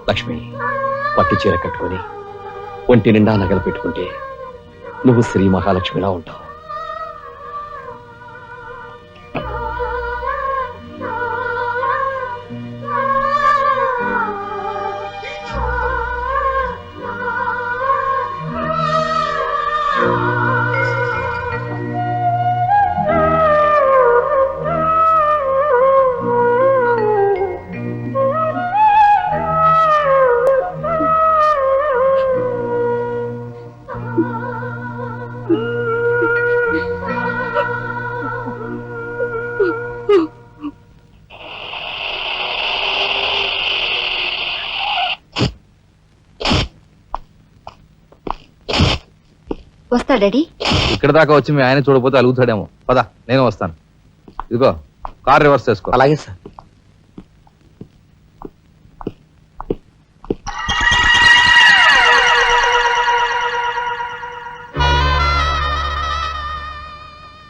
లక్ష్మి, పట్టు చీర కట్టుకొని ఒంటి నిండా నగలు పెట్టుకుంటే నువ్వు శ్రీ మహాలక్ష్మిలా ఉంటావు. వస్తా డాడీ. ఇక్కడ దాకా వచ్చి మీ ఆయన చూడకపోతే అలుగుతాడేమో. పద, నేను వస్తాను. ఇదిగో కార్ రివర్స్ చేసుకో. అలాగే సార్.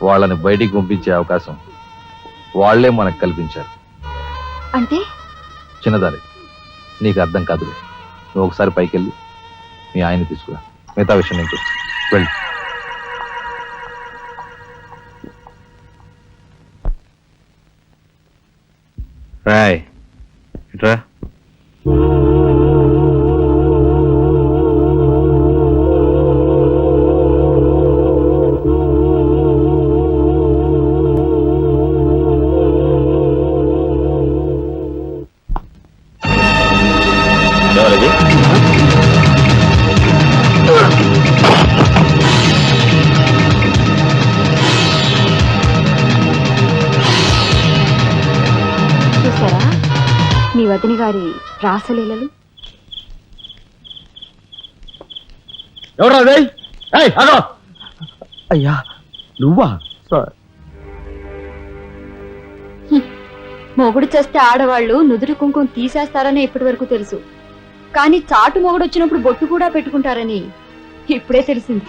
వాళ్ళని బయటికి పంపించే అవకాశం వాళ్లే మనకు కల్పించారు. అంటే చిన్నదారి, నీకు అర్థం కాదు. నువ్వు ఒకసారి పైకి వెళ్ళి మీ ఆయన్ని తీసుకురా. మిగతా విషయం నేను చూస్తాను. వెళ్ళి రాయ్ ఇట్రా. చూసారా మీ వదిన గారి రాసలీలలు? ఎవరా? అయ్యా నువ్వా? మొగుడు చేస్తే ఆడవాళ్లు నుదురు కుంకుమ తీసేస్తారని ఇప్పటి వరకు తెలుసు, కానీ చాటు మొగుడు వచ్చినప్పుడు బొట్టు కూడా పెట్టుకుంటారని ఇప్పుడే తెలిసింది.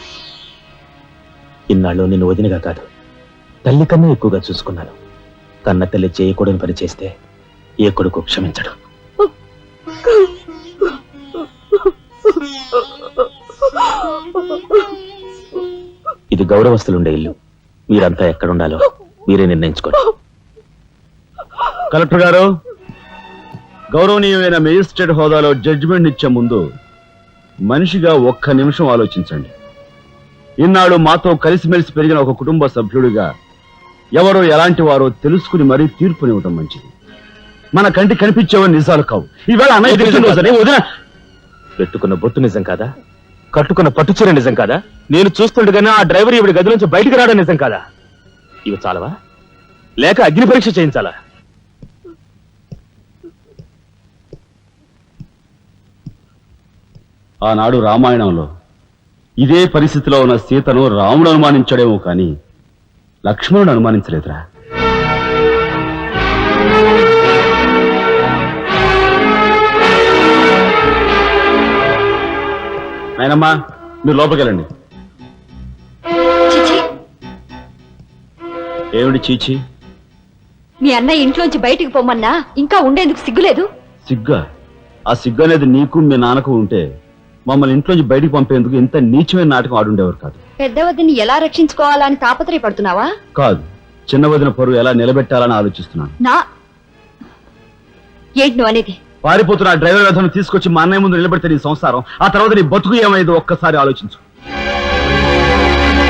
ఇన్నాళ్ళు నిన్ను వదినగా కాదు, తల్లి కన్నా ఎక్కువగా చూసుకున్నాను. కన్న తల్లి చేయకూడని పని చేస్తే ఏ కొడుకు క్షమించడు. ఇది గౌరవస్తులుండే ఇల్లు. మీరంతా ఎక్కడుండాలో మీరే నిర్ణయించుకోండి. కలెక్టర్ గారు, గౌరవనీయమైన మేజిస్ట్రేట్ హోదాలో జడ్జిమెంట్ ఇచ్చే ముందు మనిషిగా ఒక్క నిమిషం ఆలోచించండి. ఇన్నాళ్ళు మాతో కలిసిమెలిసి పెరిగిన ఒక కుటుంబ సభ్యుడిగా ఎవరో ఎలాంటి వారో తెలుసుకుని మరీ తీర్పునివ్వటం మంచిది. మన కంటి కనిపించేవని నిజాలు కావు. ఈవేళ అన్నయ్య పెట్టుకున్న బొట్టు నిజం కాదా? కట్టుకున్న పట్టుచీర నిజం కాదా? నేను చూస్తుండగానే ఆ డ్రైవర్ ఇవిడి గది నుంచి బయటికి రావడం నిజం కాదా? ఇవి చాలవా, లేక అగ్ని పరీక్ష చేయించాలా? ఆనాడు రామాయణంలో ఇదే పరిస్థితిలో ఉన్న సీతను రాముడు అనుమానించాడేమో కానీ లక్ష్మణుడు అనుమానించలేదురా. నాయనమ్మా, మీరు లోపలికి వెళ్ళండి. చిచి, ఏమిటి చీచి? మీ అన్నయ్య ఇంట్లోంచి బయటికి పొమ్మన్నా ఇంకా ఉండేందుకు సిగ్గులేదు? సిగ్గా? ఆ సిగ్గు అనేది నీకు మీ నాన్నకు ఉంటే మమ్మల్ని ఇంట్లోంచి బయటికి పంపేందుకు ఇంత నీచమైన నాటకం ఆడుండేవారు కాదు. పెద్ద వదిని ఎలా రక్షించుకోవాలని తాపత్రయపడుతున్నావా? కాదు, చిన్న వదిన పరువు ఎలా నిలబెట్టాలని ఆలోచిస్తున్నాను. ఏంటి నువ్వు అనేది? పారిపోతున్న డ్రైవర్ వ్యధను తీసుకొచ్చి మా అన్నయ్య ముందు నిలబెడితే నీ సంసారం, ఆ తర్వాత నీ బతుకు ఏమైందో ఒక్కసారి ఆలోచించు.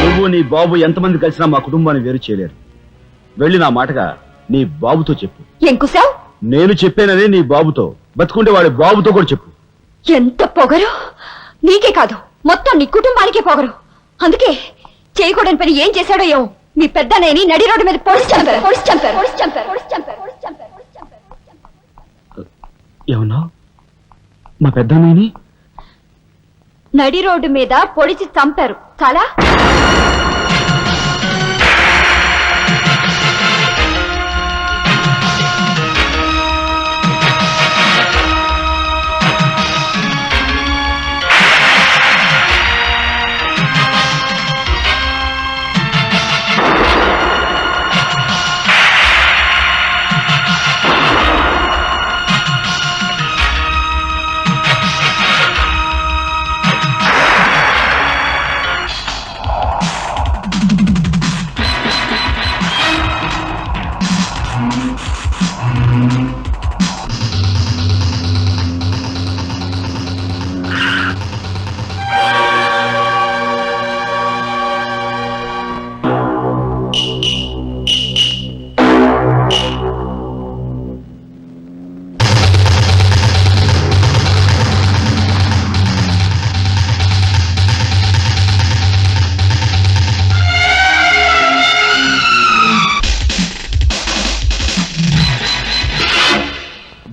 నువ్వు నీ బాబు ఎంతమంది కలిసినా మా కుటుంబాన్ని వేరు చేయలేరు. వెళ్ళి నా మాటగా నీ బాబుతో చెప్పు. ఎంకుసావ్? నేను చెప్పానని నీ బాబుతో, బతుకుంటే వాడి బాబుతో కూడా చెప్పు. ఎంత పొగరు! నీకే కాదు, మొత్తం నీ కుటుంబానికే పొగరు. అందుకే చేయకూడని పని ఏం చేశాడో ఏమో మీ పెద్దనేని నడి రోడ్డు మీద పొడిచి చంపారు. ఏమన్నా? మా పెద్దనేని నడి రోడ్డు మీద పొడిచి చంపారు. చాలా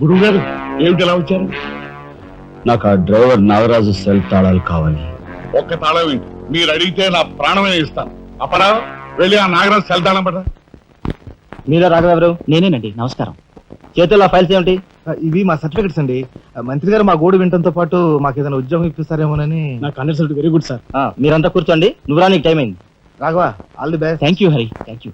గురువు గారు ఏమిటి ఎలా వచ్చారు? నాకు ఆ డ్రైవర్ నాగరాజు సెల్ తాళాలు కావాలి. ఒక్క తాళం ఏంటి, మీరు అడిగితే నా ప్రాణమే ఇస్తాను. అప్పరా వెళ్ళి ఆ నాగరాజు సెల్ తాళం పడ. మీరా రాఘవరావు? నేనేనండి. నమస్కారం. చేతుల్లో ఫైల్స్ ఏమిటి? ఇవి మా సర్టిఫికెట్స్ అండి. మంత్రి గారు మా గోడు వినడంతో పాటు మాకు ఏదైనా ఉద్యోగం ఇప్పిస్తారేమోనని. నాకు అండర్స్టాండ్ వెరీ గుడ్ సార్. మీరంతా కూర్చోండి. నువ్వురా, నీకు టైం అయింది. Raghava, all the best. Thank you Hari, thank you.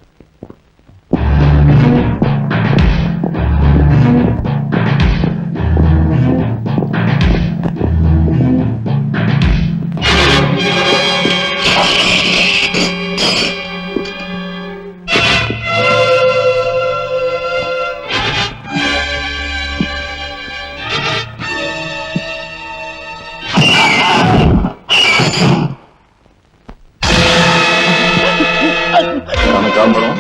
కనకాంబరం,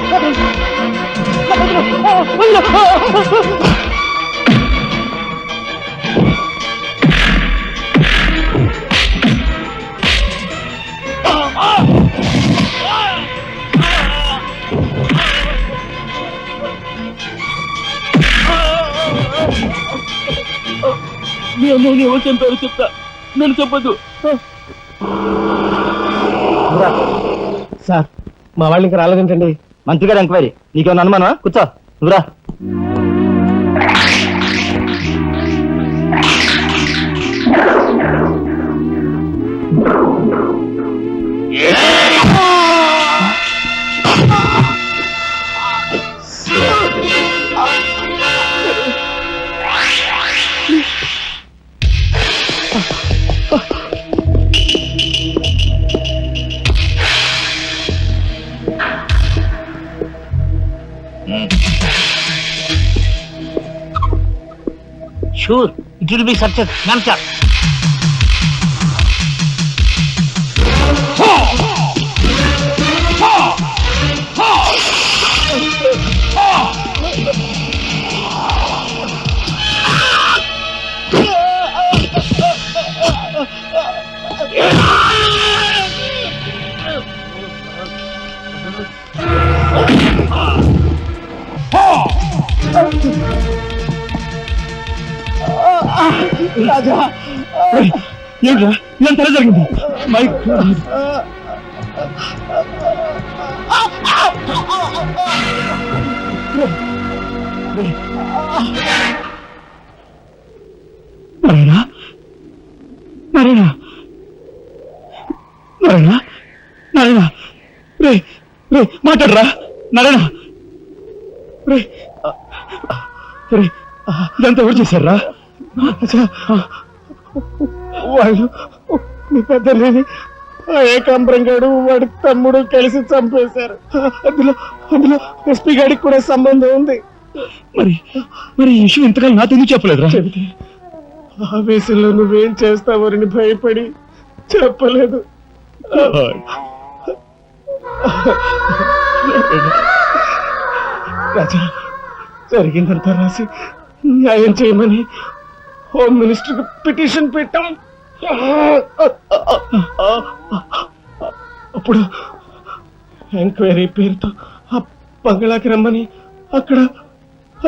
మీ అన్నయ్యని ఎవరు చంపారో చెప్తా, నన్ను చెప్పద్దు. సార్, మా వాళ్ళు ఇంకా రాలేదంటండి. మంత్రి గారు ఎంక్వైరీ. నీకేమన్నా అనుమానమా? కూర్చో. నువ్వురా. Sure, it will be such a answer. రాజా, ఏంట్రా ఎంత జరిగింది? నారాయణ, నారాయణ, నారాయణ, నారాయణ, రే రే మాట్లాడరా నారాయణ. రే రే, ఇదంతా ఎవరు చేశారా? వాళ్ళు మీ పెద్దలేని ఏకాంబరం గారు వాడి తమ్ముడు కలిసి చంపేశారు. అందులో అందులో ఎస్పీ గారికి కూడా సంబంధం ఉంది. మరి మరి ఈ విషయం ఇంతకాలం నాతో ఎందుకు చెప్పలేదురా? చెబితే ఆవేశంలో నువ్వేం చేస్తావని భయపడి చెప్పలేదు. రాజా, జరిగిందంతా రాసి న్యాయం చేయమని హోమ్ మినిస్టర్ పిటిషన్ పెట్టాం. అప్పుడు ఎంక్వైరీ పేరుతో ఆ బంగ్లాకి రమ్మని అక్కడ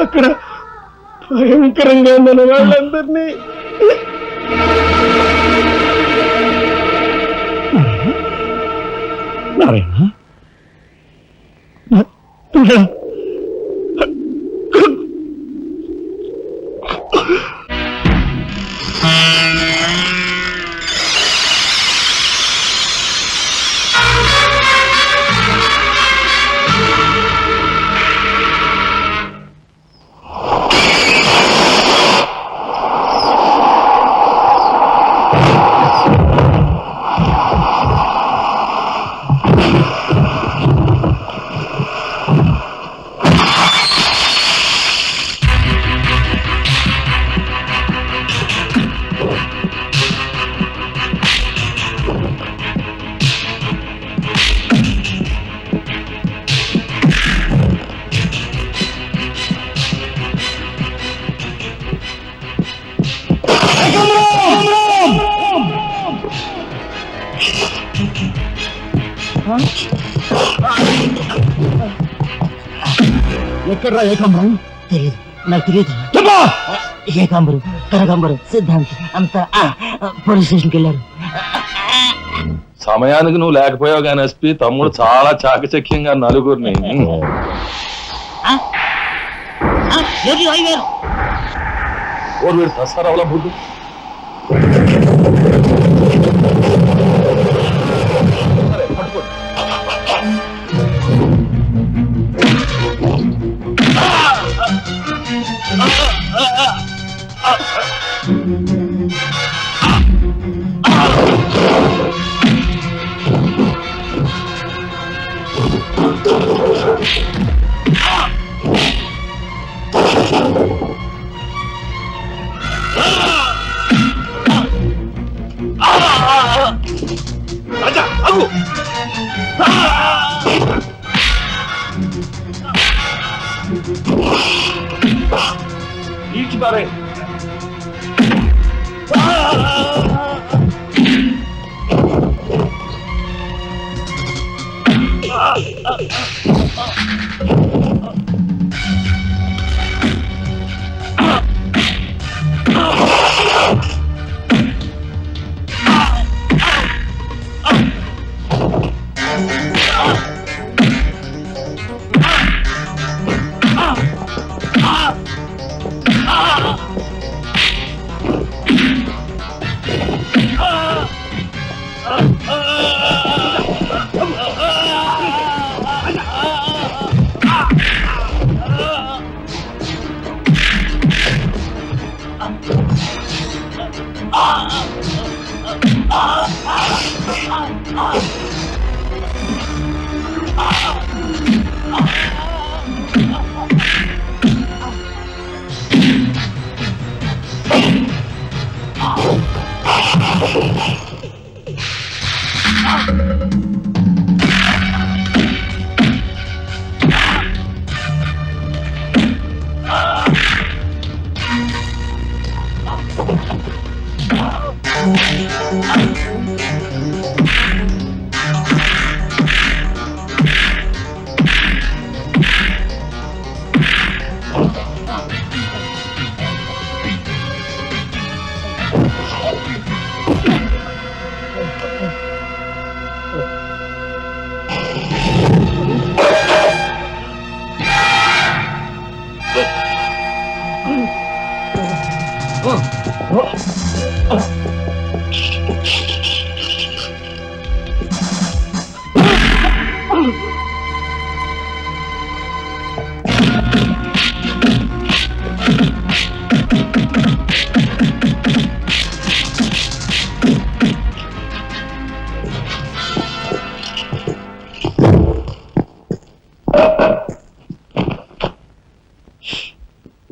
అక్కడ భయంకరంగా మన వాళ్ళందరినీ నారాయణ, ఎక్కడ్రా ఏకమ్మ? తెలియదు, నాకు తెలియదు. ఏకాంబరు కనకాంబరు సిద్ధాంతి అంతా పోలీస్ స్టేషన్కి వెళ్ళారు. సమయానికి నువ్వు లేకపోయావు కానీ ఎస్పీ తమ్ముడు చాలా చాకచక్యంగా నలుగురిని వీడు సస్తారావులా బుద్ధి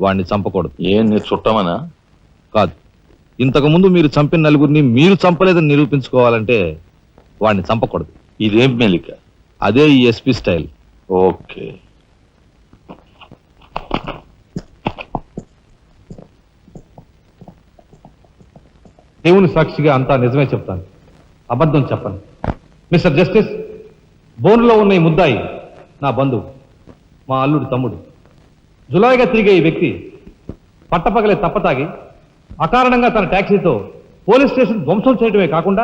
వాడిని చంపకూడదు. ఏం నీ చుట్టమనా? కాదు, ఇంతకు ముందు మీరు చంపిన నలుగురిని మీరు చంపలేదని నిరూపించుకోవాలంటే వాడిని చంపకూడదు. ఇదేం మెలిక? అదే ఈ ఎస్పీ స్టైల్. ఓకే. దేవుని సాక్షిగా అంతా నిజమే చెప్తాను, అబద్ధం చెప్పను. మిస్టర్ జస్టిస్, బోనులో ఉన్న ఈ ముద్దాయి నా బంధువు, మా అల్లుడు తమ్ముడు. జులాయిగా తిరిగే ఈ వ్యక్తి పట్టపగలే తప్పతాగి అకారణంగా తన ట్యాక్సీతో పోలీస్ స్టేషన్ ధ్వంసం చేయడమే కాకుండా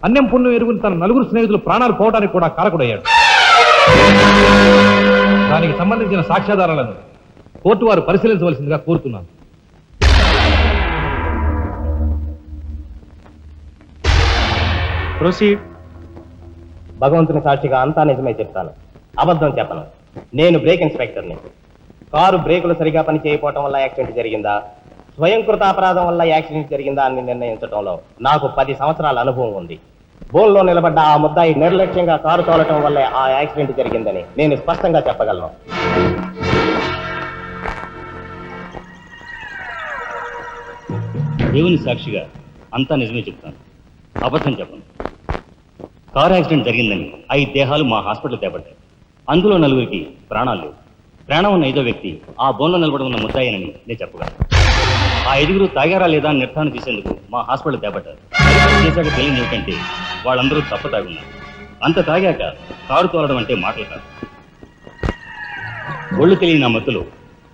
అన్యం పుణ్యం ఎరుగుని తన నలుగురు స్నేహితులు ప్రాణాలు పోవడానికి కూడా కారకుడయ్యాడు. దానికి సంబంధించిన సాక్ష్యాధారాలను కోర్టు వారు పరిశీలించవలసిందిగా కోరుతున్నాను. ప్రొసీడ్. భగవంతుని సాక్షిగా అంతా నిజమే చెప్తాను, అబద్ధం చెప్పను. నేను బ్రేక్ ఇన్స్పెక్టర్ని. కారు బ్రేకులు సరిగా పని చేయకపోవటం వల్ల యాక్సిడెంట్ జరిగిందా, స్వయంకృత అపరాధం వల్ల యాక్సిడెంట్ జరిగిందా అని నిర్ణయించడంలో నాకు 10 సంవత్సరాల అనుభవం ఉంది. బోన్లో నిలబడ్డ ఆ ముద్దాయి నిర్లక్ష్యంగా కారు తోలటం వల్లే ఆ యాక్సిడెంట్ జరిగిందని నేను స్పష్టంగా చెప్పగలను. దేవుని సాక్షిగా అంతా నిజమే చెప్తాను, అబద్ధం చెప్పను. కారు యాక్సిడెంట్ జరిగిందని 5 దేహాలు మా హాస్పిటల్ తేబడ్డాయి. అందులో 4గురికి ప్రాణాలు లేవు. ప్రాణం ఉన్న 5వ వ్యక్తి ఆ బోన్లో నిలబడి ఉన్న ముద్దాయనని నేను చెప్పగలను. ఆ 5గురు తాగారా లేదా అని నిర్ధారణ చేసేందుకు మా హాస్పిటల్ తేబడ్డారు. చేశాక తెలియదు ఏమిటంటే వాళ్ళందరూ తప్ప తాగున్నారు. అంత తాగాక కారు తోలడం అంటే మాటలు కాదు. ఒళ్ళు తెలియని ఆ మత్తులో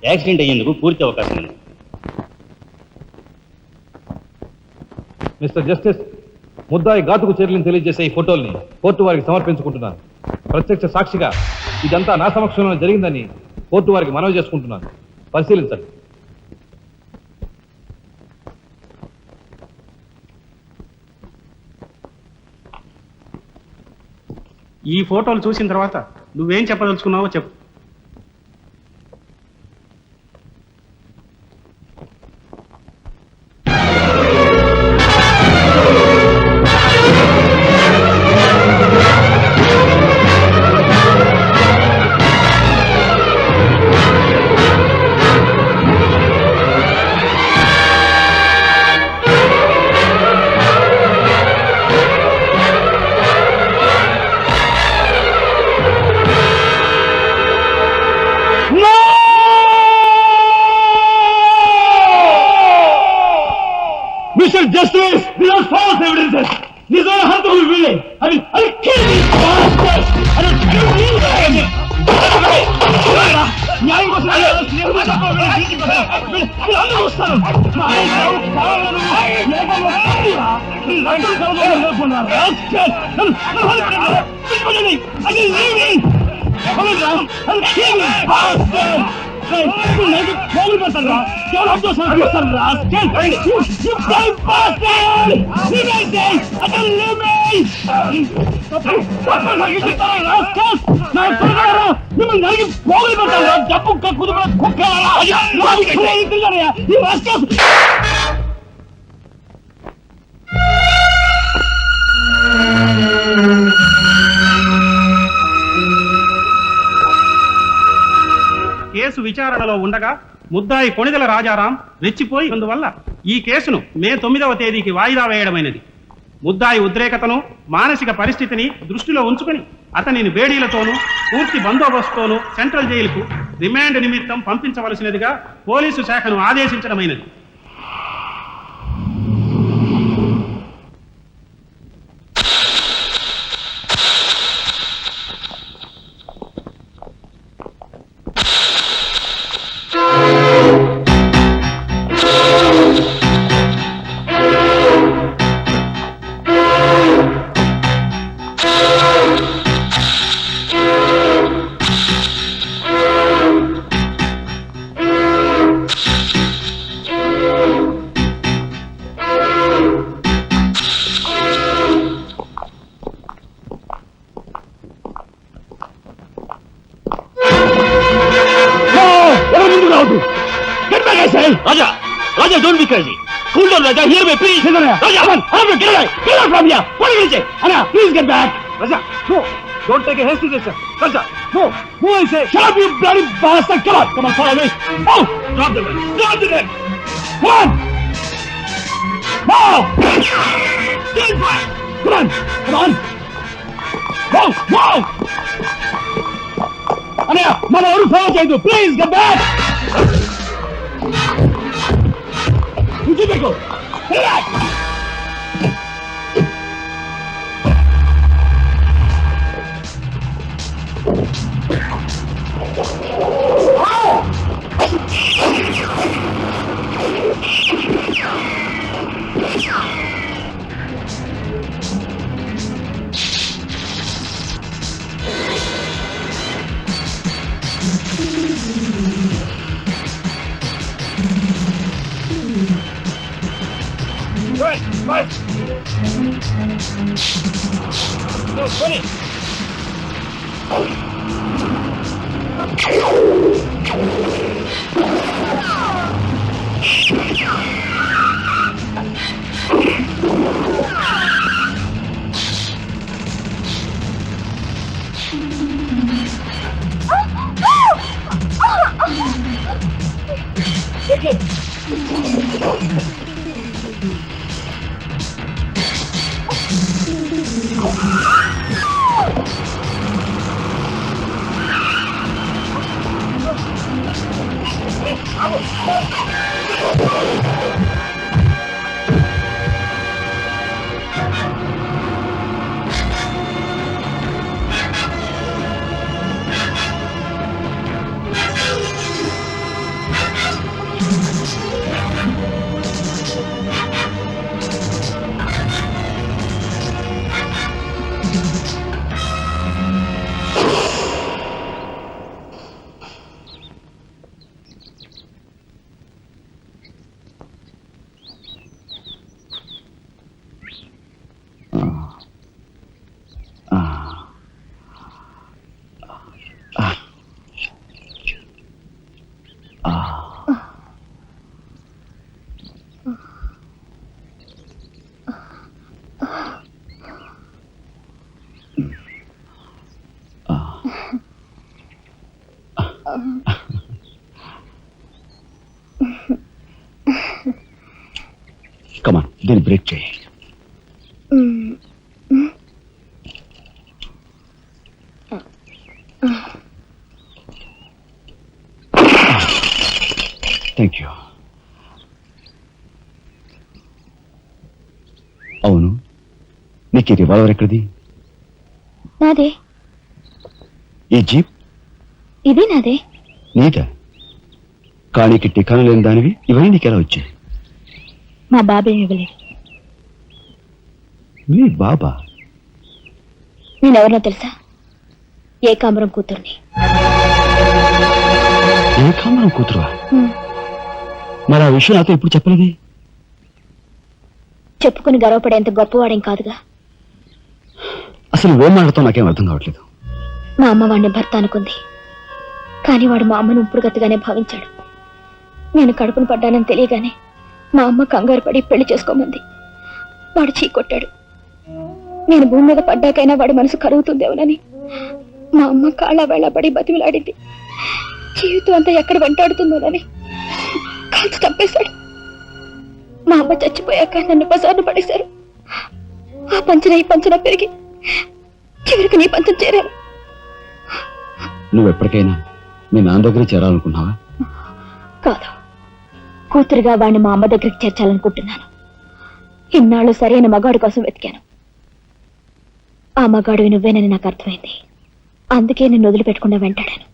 యాక్సిడెంట్ అయ్యేందుకు పూర్తి అవకాశం ఉంది. మిస్టర్ జస్టిస్, ముద్దాయి ఘాతుకు చర్యలను తెలియజేసే ఈ ఫోటోల్ని కోర్టు వారికి సమర్పించుకుంటున్నాను. ప్రత్యక్ష సాక్షిగా ఇదంతా నా సమక్షంలో జరిగిందని కోర్టు వారికి మనవి చేసుకుంటున్నాను. పరిశీలించండి. ఈ ఫోటోలు చూసిన తర్వాత నువ్వేం చెప్పదలుచుకున్నావో చెప్పు. Mr. Justice, these are false evidences. These are harmful willing. I'll kill these bastards. I don't need them. న్యాయం కోసం అందరూ వస్తారు. కేసు విచారణలో ఉండగా ముద్దాయి కొణిదెల రాజారాం రెచ్చిపోయి అందువల్ల ఈ కేసును మే 9వ తేదీకి వాయిదా వేయడమైనది. ముద్దాయి ఉద్రేకతను మానసిక పరిస్థితిని దృష్టిలో ఉంచుకుని అతనిని బేడీలతోనూ పూర్తి బందోబస్తుతోనూ సెంట్రల్ జైలుకు రిమాండ్ నిమిత్తం పంపించవలసినదిగా పోలీసు శాఖను ఆదేశించడమైనది. Raja! Raja, don't be crazy! Cool down, Raja! Hear me, please! Raja, come on! Get away! Get out from here! What did you say? Anna, please get back! Raja, no! Don't take a hasty decision. Raja, no! Who I say? Shut up, you bloody bastard! Come on! Come on, follow me! Oh! Drop the gun! Drop the gun! Come on! Now! Stand back! Come on! Come on! Go! Go! Anaya, మన ఎవరు follow చేయదు. Please get back! Go! Get back! Right, right. No, funny. Take it. దీన్ని break చేయి. Thank you. అవును, నీకు ఈ revolver ఎక్కడిది? నాదే. ఈ జీప్ ఇది నాదే. నీదా? కానీకి టికాను లేని దానివి ఇవన్నీ నీకెలా వచ్చాయి? మా బాబే ఇవ్వలేదు. మీ బాబా? నేనెవరినో తెలుసా? ఏకాంబరం కూతుర్ని. ఏకాంబరం కూతురువా? మరి ఆ విషయం నాతో ఎప్పుడు చెప్పలేదే? చెప్పుకుని గర్వపడేంత గొప్పవాడేం కాదుగా. అసలు నువ్వేం మాట్లాడుతావు నాకేం అర్థం కావట్లేదు. మా అమ్మ వాడిని భర్త అనుకుంది, కానీ వాడు మా అమ్మను ఉంపుడుగతిగానే భావించాడు. నేను కడుపును పడ్డానని తెలియగానే మా అమ్మ కంగారు పడి పెళ్లి చేసుకోమంది. వాడు చీకొట్టాడు. నేను భూమి మీద పడ్డాకైనా వాడి మనసు కరుగుతుందేమోనని మా అమ్మ కాళ్ళ వేళ పడి బతిమిలాడింది. జీవితం అంతా ఎక్కడ వెంటాడుతుందోనని కాల్చి చంపేశాడు. మా అమ్మ చచ్చిపోయాక నన్ను బజార్ను పడేశారు. ఆ పంచన ఈ పంచన పెరిగి చివరికి నీ పంచం చేరాను. నువ్వు ఎప్పటికైనా మీ నాన్న దగ్గర చేరాలనుకున్నావా? కాదు, కూతురుగా వాడిని మా అమ్మ దగ్గరికి చేర్చాలనుకుంటున్నాను. ఇన్నాళ్ళు సరైన మగాడు కోసం వెతికాను. ఆ మగాడివి నువ్వేనని నాకు అర్థమైంది. అందుకే నేను వదిలిపెట్టకుండా వెంటాడాను.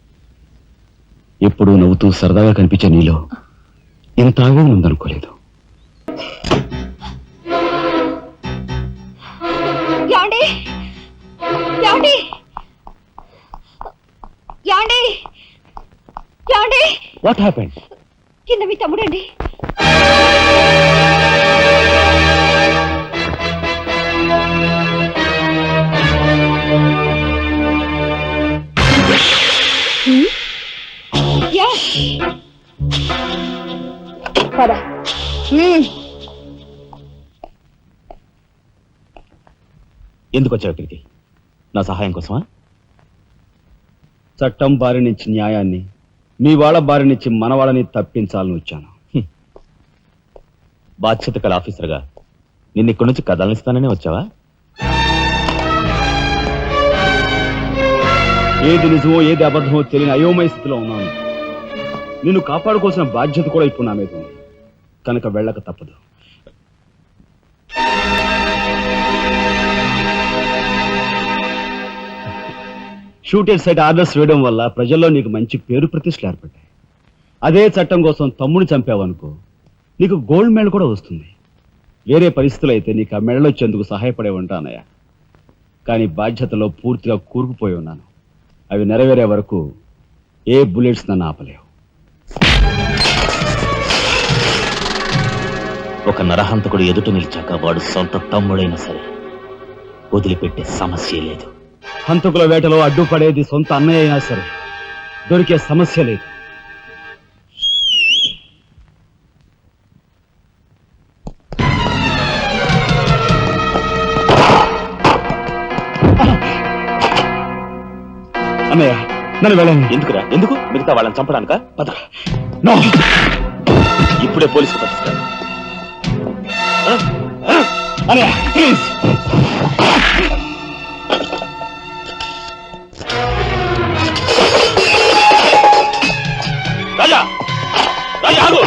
ఎప్పుడూ నవ్వుతూ సరదాగా కనిపించే నీలో ఇంత ఆవేదన ఉందనుకోలేదు. యాండి యాండి యాండి యాండి, వాట్ హ్యాపెండ్? కింద మీ తమ్ముడండి. పద. ఎందుకు వచ్చావు ఇక్కడికి? నా సహాయం కోసమా? చట్టం బారి నుంచి న్యాయాన్ని, మీ వాళ్ళ బారి నుంచి మన వాళ్ళని తప్పించాలని వచ్చాను. బాధ్యత కల ఆఫీసర్గా నిన్ను ఇక్కడి నుంచి కదలనిస్తాననే వచ్చావా? ఏది నిజమో ఏది అబద్ధమో తెలియని అయోమయ స్థితిలో ఉన్నాను. నిన్ను కాపాడుకోవాల్సిన బాధ్యత కూడా ఇప్పుడు నా మీద ఉంది. కనుక వెళ్ళక తప్పదు. షూటెడ్ సైట్ ఆర్డర్స్ వేయడం వల్ల ప్రజల్లో నీకు మంచి పేరు ప్రతిష్టలు ఏర్పడ్డాయి. అదే చట్టం కోసం తమ్ముడు చంపావనుకో, నీకు గోల్డ్ మెడల్ కూడా వస్తుంది. వేరే పరిస్థితులు అయితే నీకు ఆ మెడల్ వచ్చేందుకు సహాయపడే ఉంటానయ్యా. కానీ బాధ్యతలో పూర్తిగా కూరుకుపోయి ఉన్నాను. అవి నెరవేరే వరకు ఏ బుల్లెట్స్ నన్ను ఆపలేవు. ఒక నరహంతకుడు ఎదుట నిలిచాక వాడు సొంత తమ్ముడైనా సరే వదిలిపెట్టే సమస్య లేదు. హంతకుల వేటలో అడ్డుపడేది సొంత అన్నయ్య అయినా సరే దొరికే సమస్య లేదు. అన్నయ్య, నన్ను వెళ్ళండి. ఎందుకురా? ఎందుకు? మిగతా వాళ్ళని చంపడానికా? పద. నో, ఇప్పుడే పోలీసులు పట్టిస్తారు. అన్నయ్య ప్లీజ్. రాజా, రాజా ఆగు.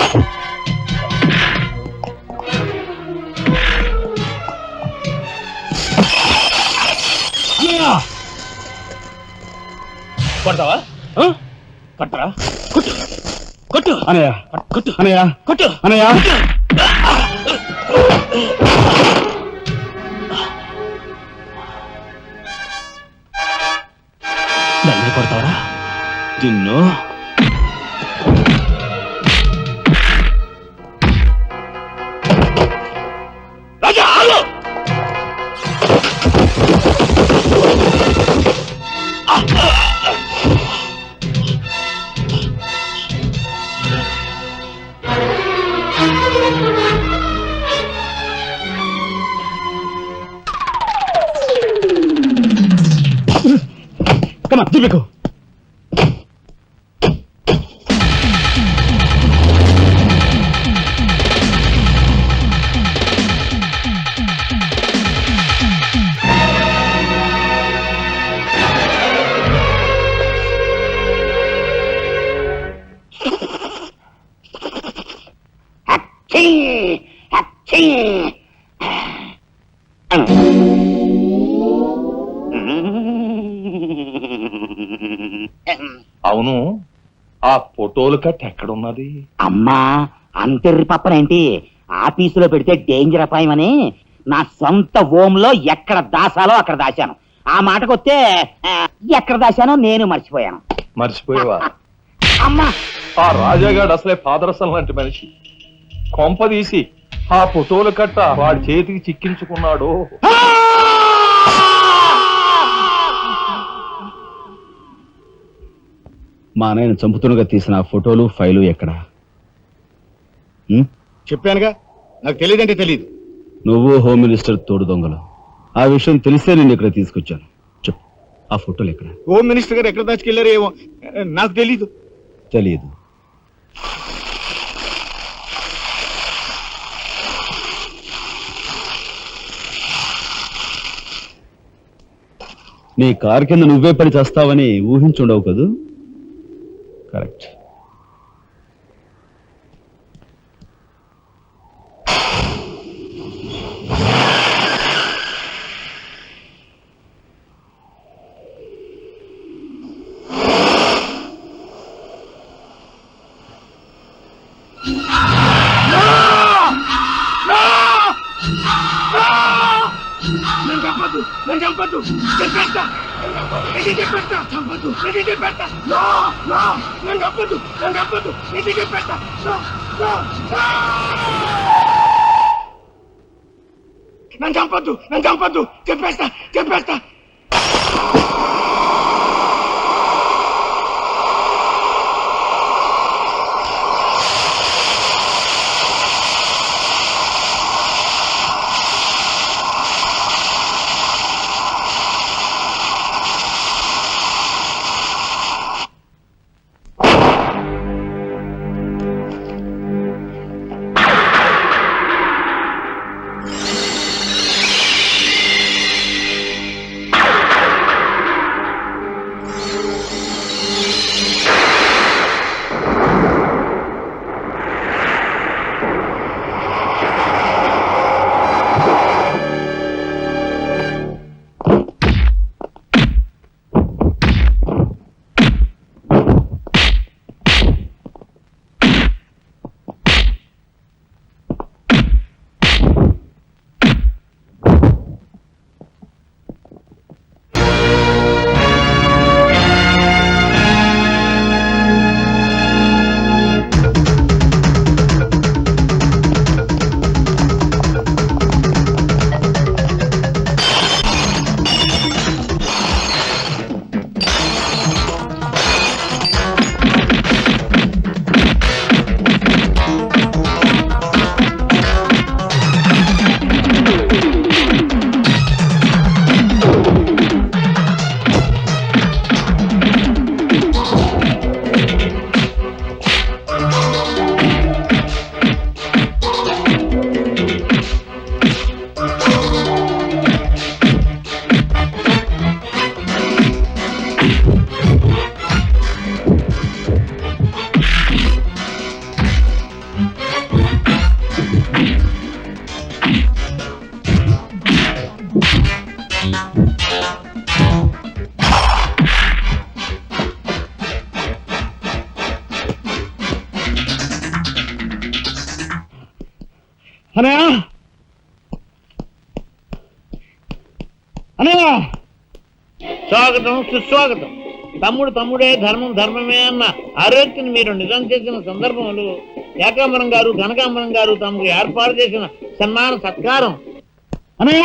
కొడతావా? కొట్టరా? కొట్టు, కొట్టు అన్నయ్య, కొట్టు, అన్నయ్య, కొట్టు అన్నయ్య. నన్ను కొడతావరా? నిన్ను రాజా ఆగు. Come on, Jimiko. అవును, ఆ ఫోటోలు కట్ ఎక్కడున్నది? అమ్మా అంతెర్రి పప్పనేంటి, ఆఫీసులో పెడితే డేంజర్ అపాయమని నా సొంత హోంలో ఎక్కడ దాసాలో అక్కడ దాశాను. ఆ మాటకొస్తే ఎక్కడ దాశానో నేను మర్చిపోయాను. మర్చిపోయావా? అమ్మా ఆ రాజాగాడు అసలే పాదరసం లాంటి మనిషి. కొంపదీసి ఆ ఫోటోలు కట్ట వాడి చేతికి చిక్కించుకున్నాడు. మా నాయన చంపుతున్నగా తీసిన ఆ ఫోటోలు ఫైలు ఎక్కడ? చెప్పానుగా, నాకు తెలియదంటే తెలియదు. నువ్వు హోమ్ మినిస్టర్ తోడు దొంగలు. ఆ విషయం తెలిసే నేను ఇక్కడ తీసుకొచ్చాను. చెప్పు, ఆ ఫోటోలు ఎక్కడ? హోమ్ మినిస్టర్ గారు ఎక్కడ దాచుకెళ్లారో ఏమో, నాకు తెలీదు. తెలియదు. నీ కారు కింద నువ్వే పడి చేస్తావని ఊహించుండవు కదూ? కరెక్ట్. నన్ను చంపద్దు, చెప్పేస్తా. అనయ్య, స్వాగతం, సుస్వాగతం. తమ్ముడు తమ్ముడే, ధర్మం ధర్మమే అన్న ఆరోగ్యం మీరు నిజం చేసిన సందర్భంలో ఏకాంబరం గారు, కనకాంబరం గారు తమకు ఏర్పాటు చేసిన సన్మాన సత్కారం. అనయ్య,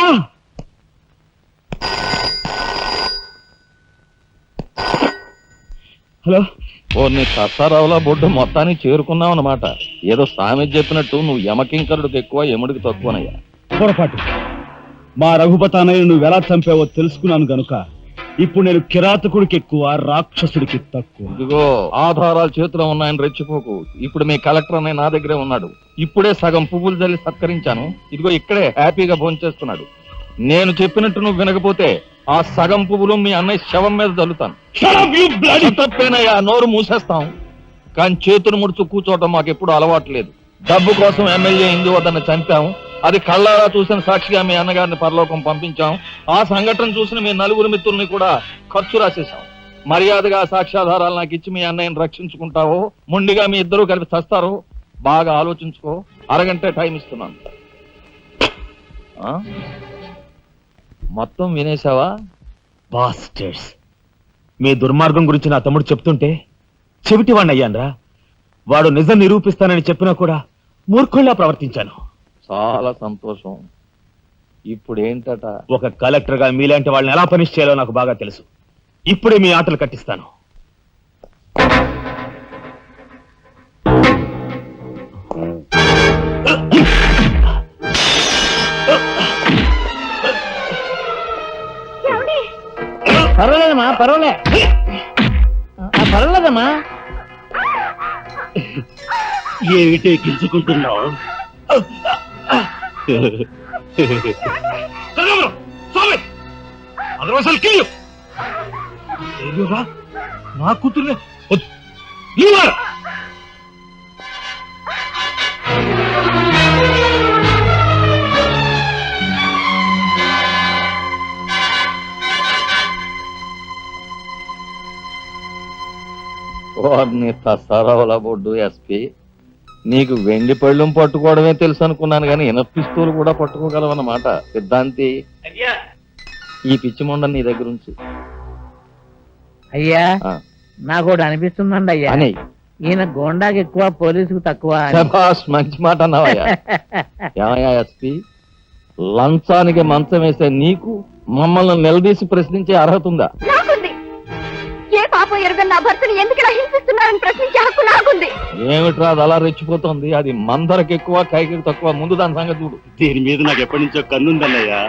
హలో. నీ సత్తారావులా బొడ్డు మొత్తానికి చేరుకున్నావు అన్నమాట. ఏదో సామెత చెప్పినట్టు నువ్వు యమకింకరుడికి ఎక్కువ, యముడికి తక్కువనయ్యా. పొరపాటు. మా రఘుపతానయ్య నువ్వు ఎలా చంపావో తెలుసుకున్నాను గనుక ఇప్పుడు నేను కిరాతకుడికి ఎక్కువ, రాక్షసుడికి తక్కువ. ఇదిగో ఆధారాలు చేతిలో ఉన్నాయని రెచ్చిపోకు. ఇప్పుడు మీ కలెక్టర్ అనే నా దగ్గరే ఉన్నాడు. ఇప్పుడే సగం పువ్వులు జల్లి సత్కరించాను. ఇదిగో ఇక్కడే హ్యాపీగా భోంచేస్తున్నాడు. నేను చెప్పినట్టు నువ్వు వినకపోతే ఆ సగం పువ్వులు మీ అన్నయ్య శవం మీద జల్లుతాను. తప్పేనయ్యా, నోరు మూసేస్తాం. కానీ చేతులు ముడుచు కూర్చోవటం మాకెప్పుడు అలవాటు లేదు. డబ్బు కోసం ఎమ్మెల్యే ఇందువద్దను చంపాం. అది కళ్ళారా చూసిన సాక్షిగా మీ అన్నగారిని పరలోకం పంపించాం. ఆ సంఘటన చూసిన మీ నలుగురు మిత్రుల్ని కూడా ఖర్చు రాసేశాం. మర్యాదగా సాక్ష్యాధారాలు నాకు ఇచ్చి మీ అన్నయ్యని రక్షించుకుంటావో మొండిగా మీ ఇద్దరూ కలిపి చస్తారు. బాగా ఆలోచించుకో. అరగంట టైం ఇస్తున్నాను. ఆ? మొత్తం వినేశావా? బాస్టర్స్, మీ దుర్మార్గం గురించి నా తమ్ముడు చెప్తుంటే చెవిటి వాణ్ణి అయ్యాన్రా. వాడు నిజం నిరూపిస్తానని చెప్పినా కూడా మూర్ఖుల్లా ప్రవర్తించాను. చాలా సంతోషం. ఇప్పుడు ఏంటట? ఒక కలెక్టర్ గా మీలాంటి వాళ్ళని ఎలా పనిష్ చేయాలో నాకు బాగా తెలుసు. ఇప్పుడే మీ ఆటలు కట్టిస్తాను. పర్వాలేదమ్మా, పర్వాలేదమ్మా. ఏమిటే గింజుకుంటున్నావు? నా కూతుర్నే సరవల బొడ్డు ఎస్పీ, నీకు వెండి పళ్ళెం పట్టుకోవడమే తెలుసు అనుకున్నాను కానీ ఇనప పిస్తూలు కూడా పట్టుకోగలవన్నమాట. సిద్ధాంతి, ఈ పిచ్చి మొండ నీ దగ్గర ఉంచి. అయ్యా, నాకు ఒకటి అనిపిస్తుందండి అయ్యా, అని ఈయన గోండాకి ఎక్కువ, పోలీసుకు తక్కువ. శభాష్, మంచి మాట అన్నావయ్యా. ఏమయ్యా ఎస్పీ, లంచానికి మంచం వేసే నీకు మమ్మల్ని నిలదీసి ప్రశ్నించే అర్హత ఉందా? నాకుంది. ఏ పాపం ఎరుగని నా భర్తని ఎందుకు ఇలా హింసిస్తున్నారని ప్రశ్నించే హక్కు నాకుంది. ఏమిట్రా అది అలా రెచ్చిపోతుంది? అది మందరికి ఎక్కువ, కైకి తక్కువ. ముందు దాని సంగతి చూడు. దీని మీద నాకు ఎప్పటి నుంచో కన్నుందన్నయ్యా.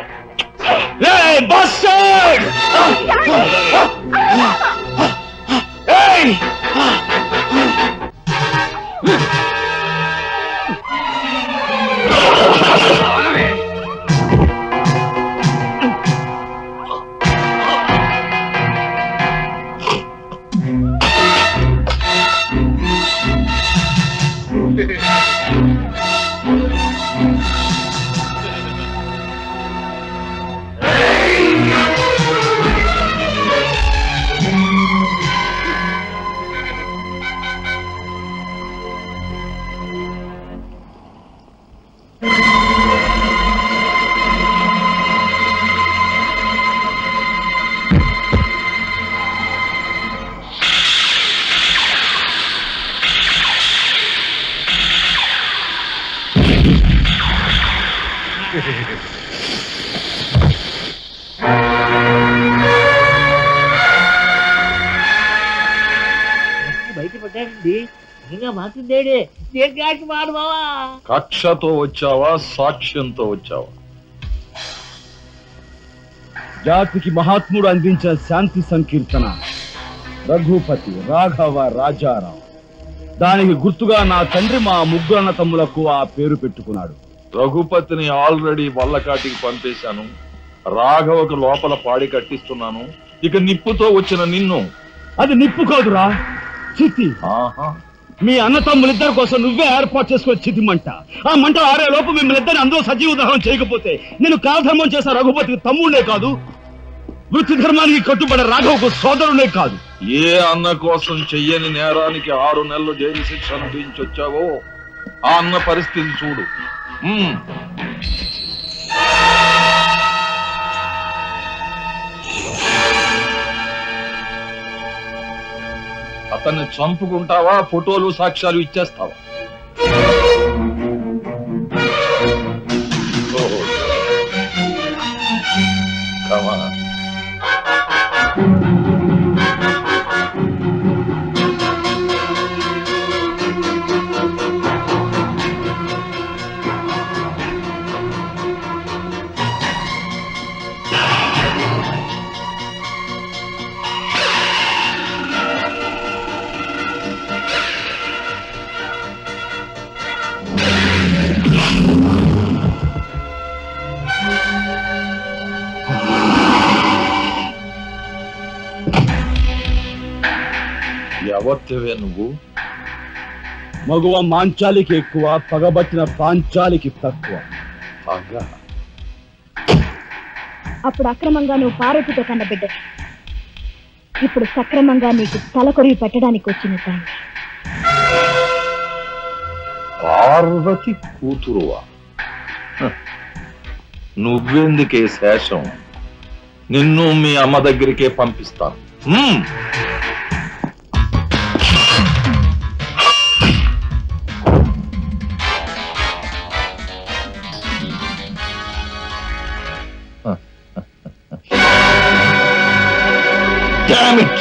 బయట పడ్డాడండి, ఇంకా మాట్లాడేడే. మాట బావా, కక్షతో వచ్చావా, సాక్ష్యంతో వచ్చావా? జాతికి మహాత్ముడు అందించిన శాంతి సంకీర్తన రఘుపతి రాఘవ రాజారావు. దానికి గుర్తుగా నా తండ్రి మా ముగ్గురు అన్న తమ్ములకు ఆ పేరు పెట్టుకున్నాడు. రఘుపతిని ఆల్రెడీ వల్లకాటికి పంపేశాను. రాఘవకు లోపల పాడి కట్టిస్తున్నాను. ఇక నిప్పుతో వచ్చిన నిన్ను. అది నిప్పు కాదురా, చితి. మీ అన్న తమ్ములిద్దరి కోసం నువ్వే ఏర్పాటు చేసుకునే చితి మంట. ఆ మంట ఆరే లోపు మిమ్మల్ని ఇద్దరిని అందరూ సజీవ దహనం చేయకపోతే నేను కాలధర్మం చేసిన రఘుపతికి తమ్ముడే కాదు, వృత్తి ధర్మానికి కట్టుబడే రాఘవకు సోదరుడే కాదు. ఏ అన్న కోసం చెయ్యని నేరానికి 6 నెలలు జైలు శిక్ష అనుభవించొచ్చావో ఆ అన్న పరిస్థితి చూడు. అతన్ని చంపుకుంటావా, ఫోటోలు సాక్ష్యాలు ఇచ్చేస్తావా? ఎవరివే నువ్వు? మగువ మాంచాలికి ఎక్కువ, పగబట్టిన పాంచాలికి తక్కువ. అప్పుడు అక్రమంగా నువ్వు పార్వతితో కన్న బిడ్డ. ఇప్పుడు సక్రమంగా నీకు తలకొరివి పెట్టడానికి వచ్చిన తాను. పార్వతి కూతురువా? నువ్వెందుకే శేషం? నిన్ను మీ అమ్మ దగ్గరికే పంపిస్తాను. Damn it!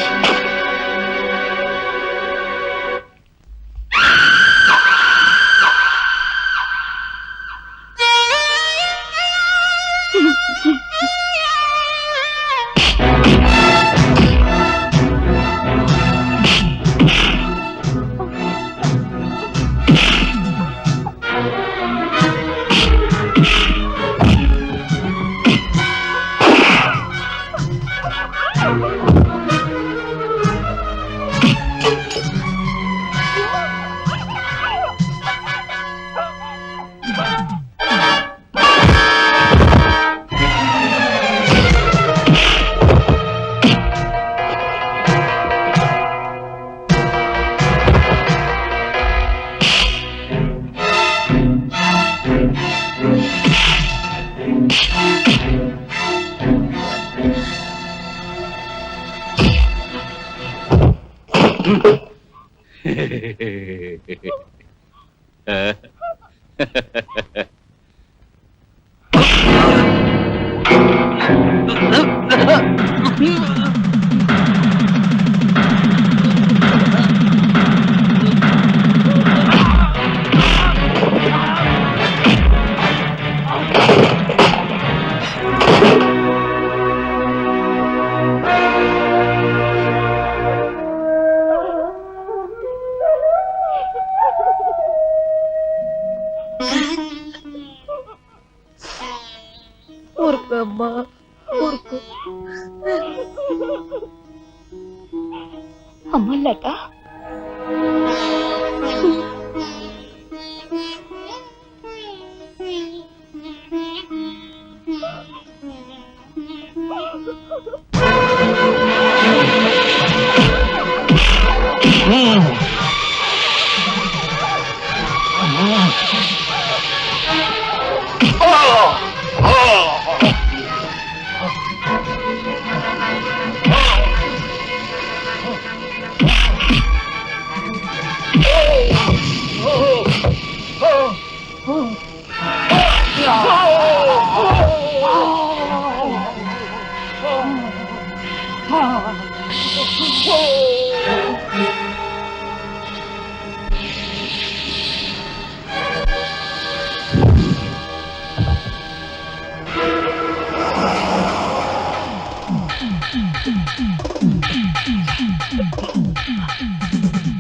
ఊరుకోమ్మా, ఊరుకో. అమ్మ లత,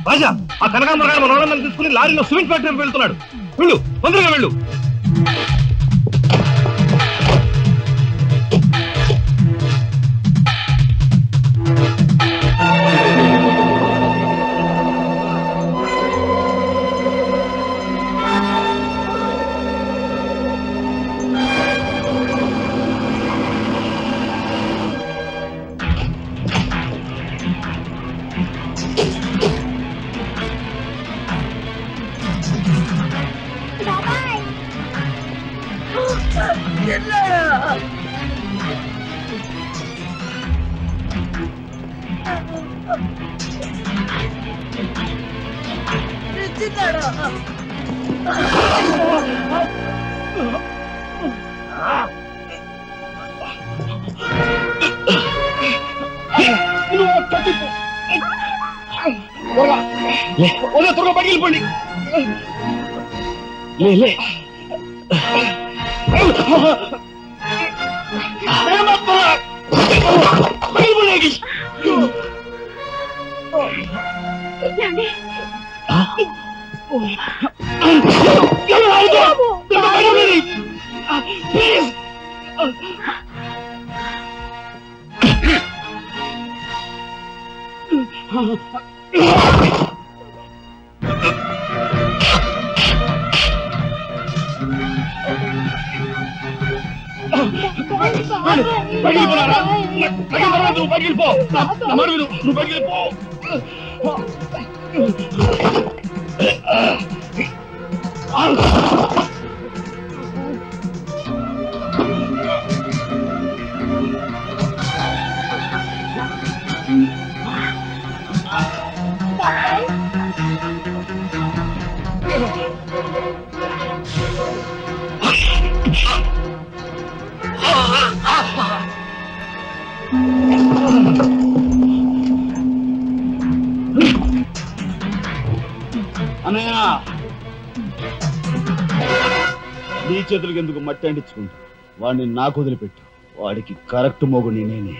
రాజా, ఆ కనకాంబరగారు మన వాళ్ళని తీసుకుని లారీలో సిమెంట్ ఫ్యాక్టరీకి వెళ్తున్నాడు. వెళ్ళు, తొందరగా వెళ్ళు. త్వరగా బయటికి వెళ్ళిపోండి. పగిలిపోరా నువ్వు పగిలిపో నా మాట విను, నువ్వు పగిలిపో. అన్నయ్య నీ చేతులకి ఎందుకు మట్టి అంటించుకుంటా? వాడిని నాకు వదిలిపెట్టు. వాడికి కరెక్ట్ మొగుడిని నేనే.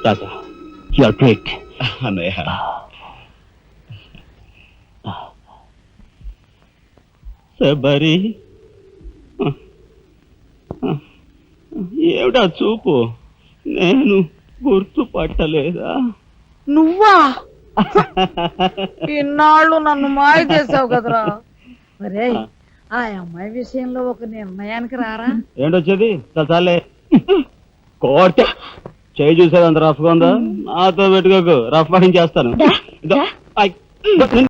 రాజా, యు ఆర్ గ్రేట్. అన్నయ్య శబరి, ఏమిటా చూపు? నేను గుర్తుపట్టలేదా? నువ్వా? ఇన్నాళ్ళు నన్ను మాయ చేసావు కదరా. మరే ఆ అమ్మాయి విషయంలో ఒక నిర్ణయానికి రారా? ఏంటొచ్చేది? చాలే కోర్టే చేయి చూసేది అంత రఫ్గా ఉందా? నాతో పెట్టుకోకు, రఫ్ చేస్తాను.